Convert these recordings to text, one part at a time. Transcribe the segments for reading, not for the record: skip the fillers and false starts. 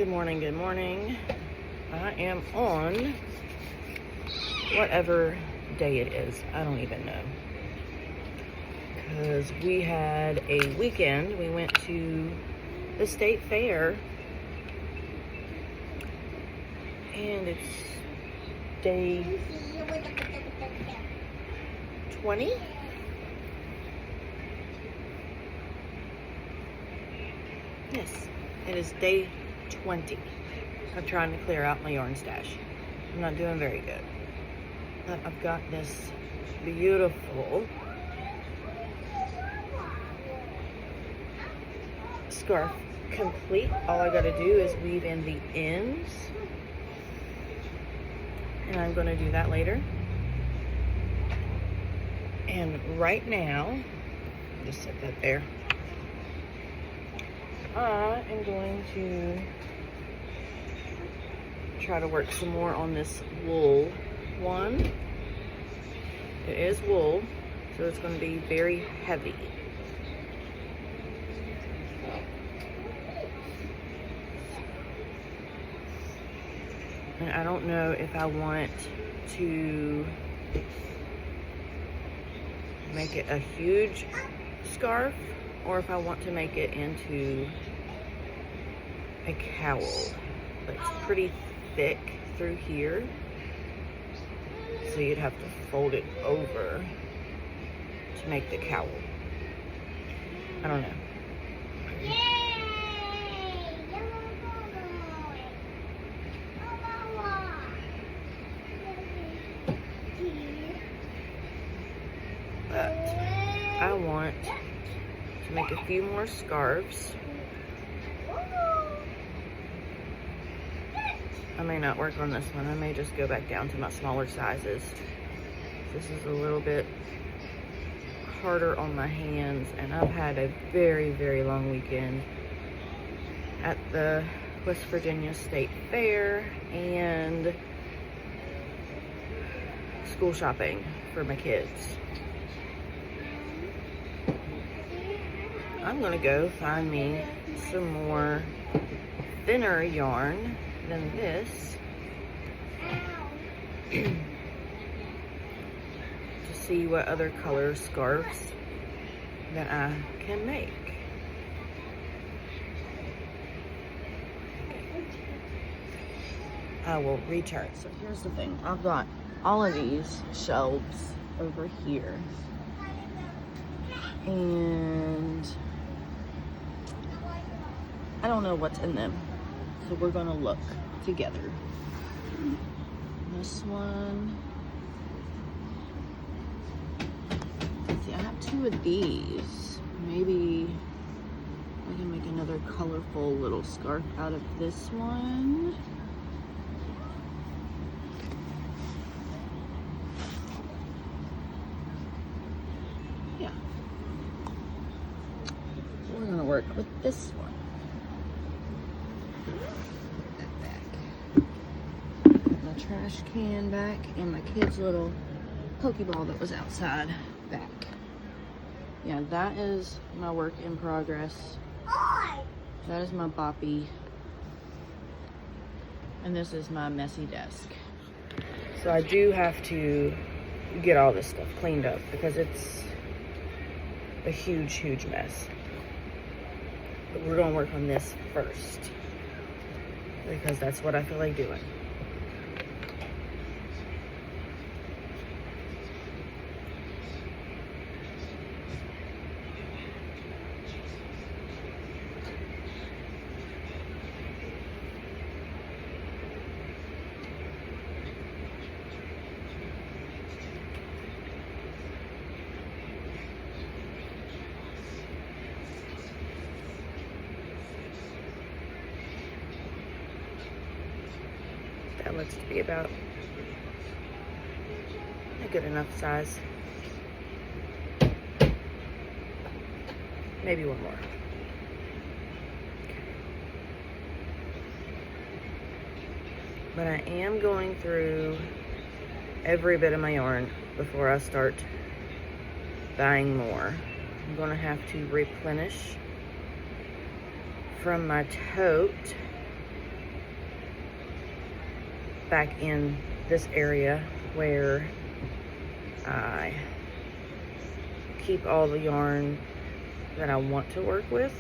Good morning, good morning. I am on whatever day it is. I don't even know. Because we had a weekend. We went to the state fair. And it's day 20? Yes, it is day 20 of trying to clear out my yarn stash. I'm not doing very good. But I've got this beautiful scarf complete. All I gotta do is weave in the ends. And I'm gonna do that later. And right now, just set that there. I am going to try to work some more on this wool one. It is wool, so it's going to be very heavy. And I don't know if I want to make it a huge scarf or if I want to make it into a cowl. But it's pretty thick through here, so you'd have to fold it over to make the cowl. I don't know. But I want to make a few more scarves. I may not work on this one. I may just go back down to my smaller sizes. This is a little bit harder on my hands, and I've had a very, very long weekend at the West Virginia State Fair and school shopping for my kids. I'm gonna go find me some more thinner yarn than this to see what other color scarves that I can make. I will return. So here's the thing. I've got all of these shelves over here. And I don't know what's in them. So we're gonna look together. This one. See, I have two of these. Maybe I can make another colorful little scarf out of this one. Yeah. We're gonna work with this one. Trash can back and my kid's little Pokeball that was outside back. Yeah, that is my work in progress. That is my boppy. And this is my messy desk. So I do have to get all this stuff cleaned up because it's a huge, huge mess. But we're gonna work on this first because that's what I feel like doing. That looks to be about a good enough size. Maybe one more. But I am going through every bit of my yarn before I start buying more. I'm gonna have to replenish from my tote back in this area where I keep all the yarn that I want to work with.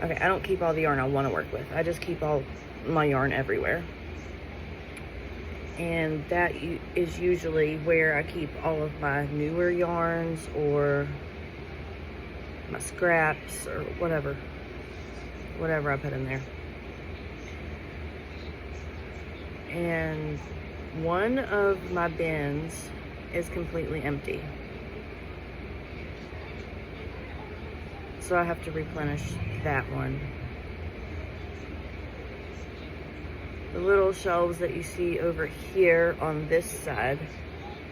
Okay, I don't keep all the yarn I want to work with. I just keep all my yarn everywhere. And that is usually where I keep all of my newer yarns or my scraps or whatever I put in there. And one of my bins is completely empty. So I have to replenish that one. The little shelves that you see over here on this side,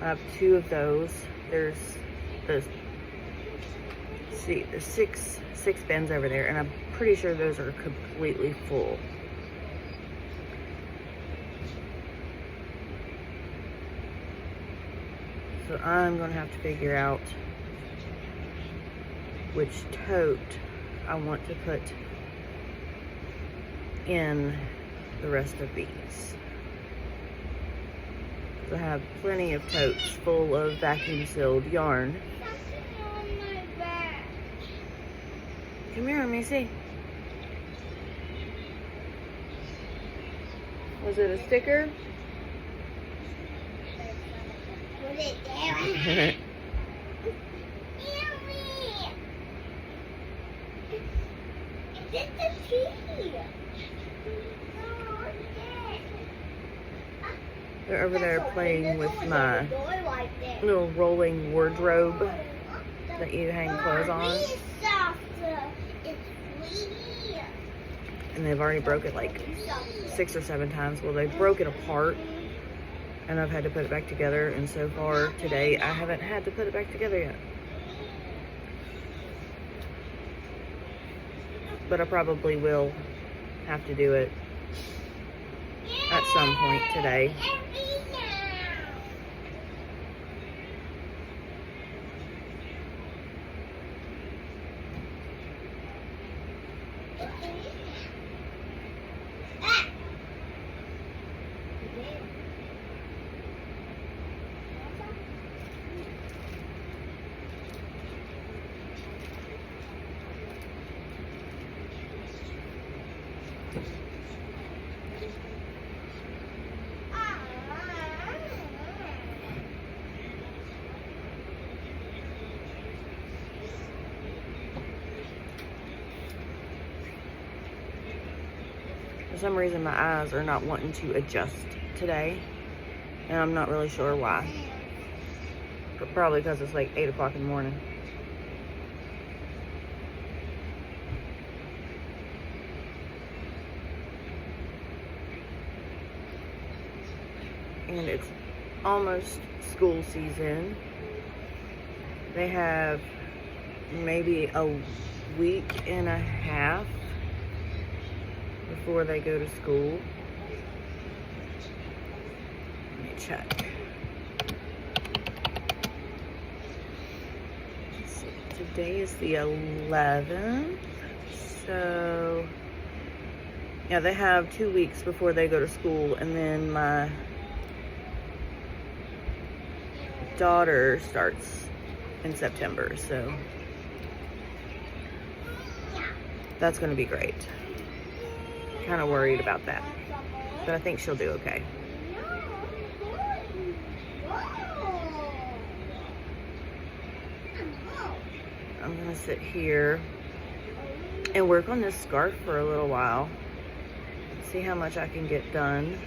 I have 2 of those. There's six bins over there, and I'm pretty sure those are completely full. So I'm gonna have to figure out which tote I want to put in the rest of these. I have plenty of totes full of vacuum sealed yarn. Come here, let me see. Was it a sticker? Put it down. It's a tree. They're over there playing with my little rolling wardrobe that you hang clothes on. And they've already broke it like 6 or 7 times. Well, they broke it apart and I've had to put it back together. And so far today, I haven't had to put it back together yet. But I probably will have to do it at some point today. For some reason, my eyes are not wanting to adjust today, and I'm not really sure why. But probably because it's like 8 o'clock in the morning. And it's almost school season. They have maybe a week and a half before they go to school. Let me check. Let's see. Today is the 11th. So, yeah, they have 2 weeks before they go to school. And then my daughter starts in September. So, that's going to be great. Kind of worried about that, but I think she'll do okay. I'm gonna sit here and work on this scarf for a little while, see how much I can get done.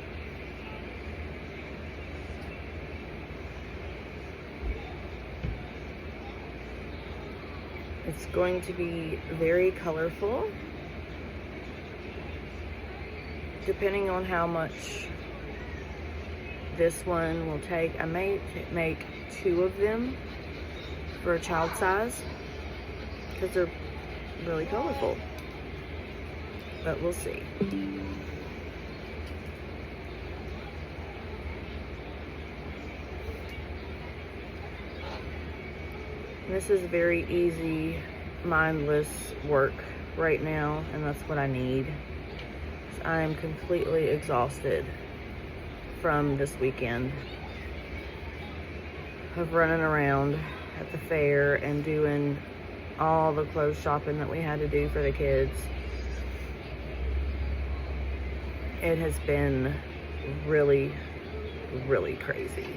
It's going to be very colorful. Depending on how much this one will take, I may make 2 of them for a child size because they're really colorful, but we'll see. This is very easy mindless work right now, and that's what I need. I am completely exhausted from this weekend of running around at the fair and doing all the clothes shopping that we had to do for the kids. It has been really, really crazy.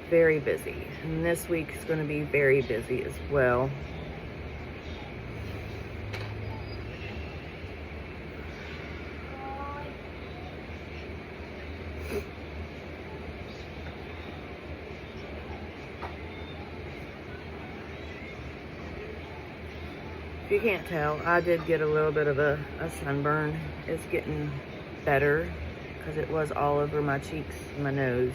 Very busy. And this week is going to be very busy as well. If you can't tell, I did get a little bit of a sunburn. It's getting better because it was all over my cheeks, my nose,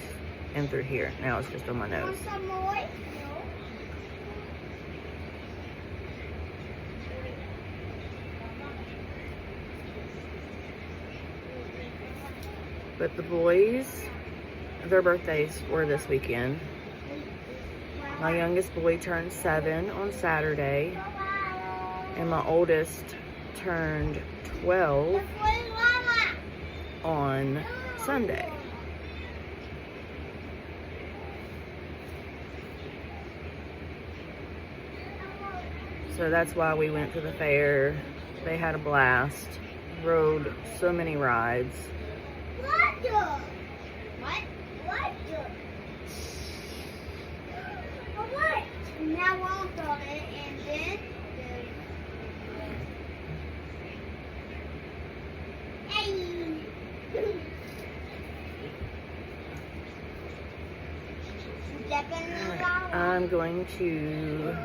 and through here. Now it's just on my nose. Want some more? No. But the boys, their birthdays were this weekend. My youngest boy turned 7 on Saturday, and my oldest turned 12 on Sunday. So that's why we went to the fair. They had a blast, rode so many rides. What? What? Now walk on it and then. Hey. I'm going to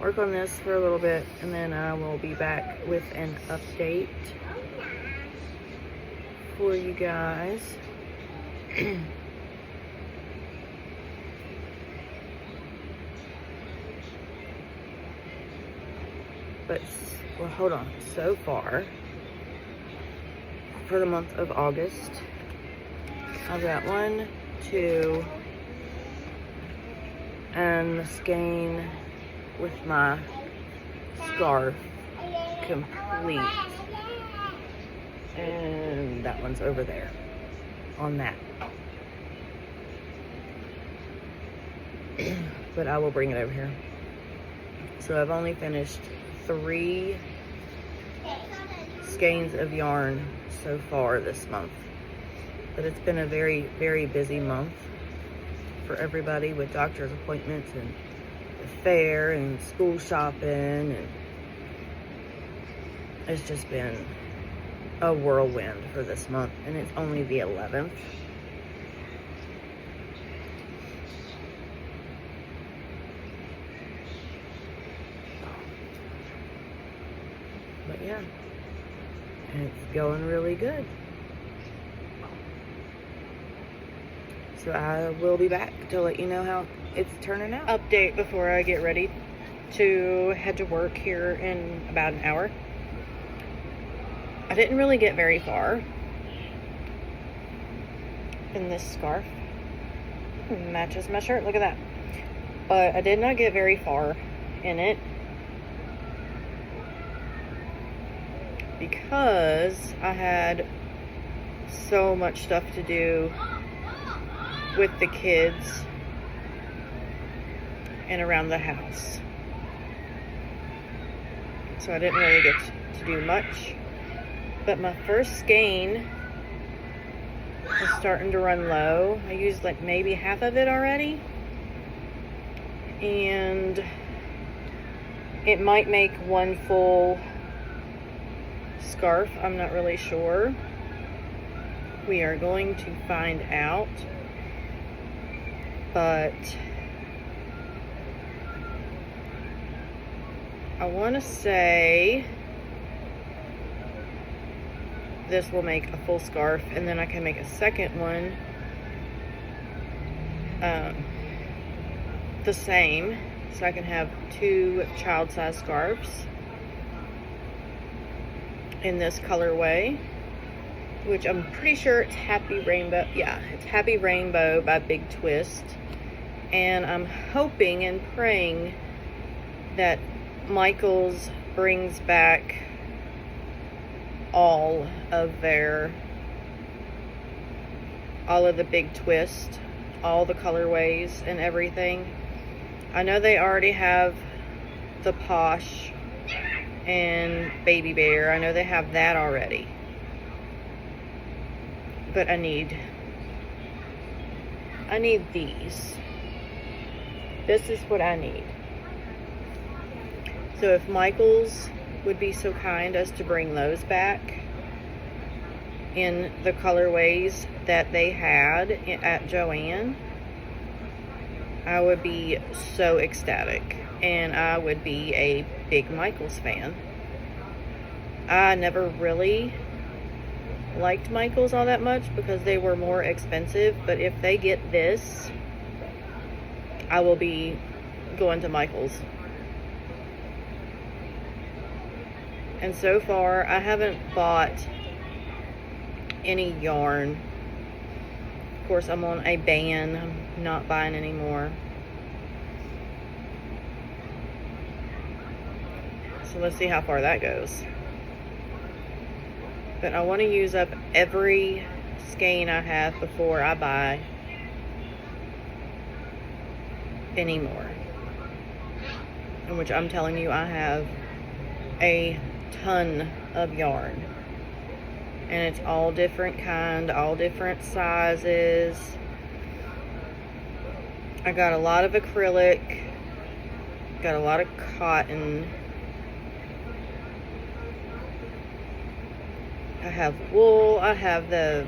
work on this for a little bit, and then I will be back with an update for you guys. But, well, hold on. So far, for the month of August, I've got 1, 2, and the skein with my scarf complete. And that one's over there on that. But I will bring it over here. So I've only finished 3 skeins of yarn so far this month. But it's been a very, very busy month for everybody with doctor's appointments and the fair and school shopping, and it's just been a whirlwind for this month, and it's only the 11th. But yeah, and it's going really good. So I will be back to let you know how it's turning out. Update before I get ready to head to work here in about an hour. I didn't really get very far in this scarf. Matches my shirt, look at that. But I did not get very far in it because I had so much stuff to do with the kids and around the house. So I didn't really get to do much. But my first skein is starting to run low. I used like maybe half of it already. And it might make one full scarf. I'm not really sure. We are going to find out. But I want to say this will make a full scarf, and then I can make a second one the same, so I can have 2 child-size scarves in this colorway, which I'm pretty sure it's Happy Rainbow. Yeah, it's Happy Rainbow by Big Twist. And I'm hoping and praying that Michaels brings back all of the big twist, all the colorways and everything. I know they already have the Posh and Baby Bear. I know they have that already. But I need these. This is what I need. So if Michaels would be so kind as to bring those back in the colorways that they had at Joann, I would be so ecstatic, and I would be a big Michaels fan. I never really liked Michaels all that much because they were more expensive, but if they get this, I will be going to Michaels. And so far, I haven't bought any yarn. Of course, I'm on a ban. I'm not buying anymore. So let's see how far that goes. But I want to use up every skein I have before I buy any more. In which I'm telling you, I have a ton of yarn. And it's all different kind, all different sizes. I got a lot of acrylic, got a lot of cotton. I have wool. I have the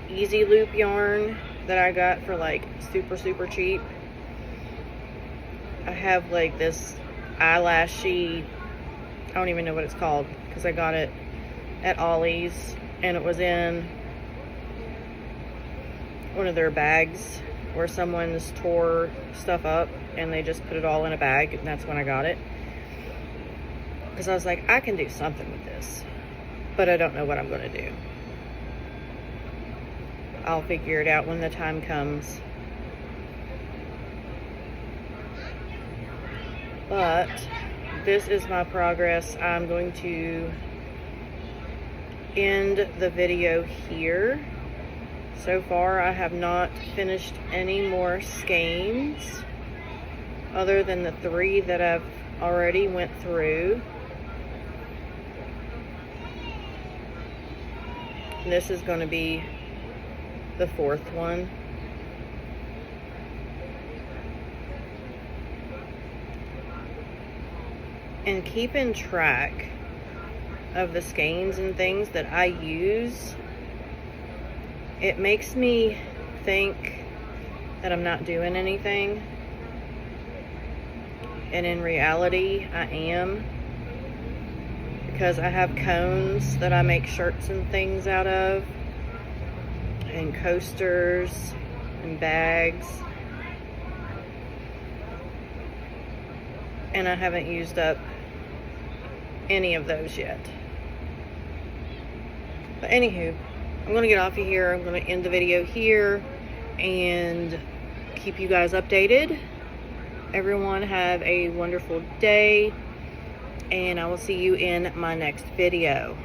Easy Loop yarn that I got for like super cheap. I have like this eyelashy, I don't even know what it's called because I got it at Ollie's and it was in one of their bags where someone's tore stuff up and they just put it all in a bag, and that's when I got it. Because I was like, I can do something with this, but I don't know what I'm going to do. I'll figure it out when the time comes. But this is my progress. I'm going to end the video here. So far, I have not finished any more skeins other than the 3 that I've already went through. This is going to be the 4th one. And keeping track of the skeins and things that I use, it makes me think that I'm not doing anything. And in reality, I am. Because I have cones that I make shirts and things out of, and coasters and bags, and I haven't used up any of those yet. But anywho, I'm gonna get off of here. I'm gonna end the video here and keep you guys updated. Everyone have a wonderful day, and I will see you in my next video.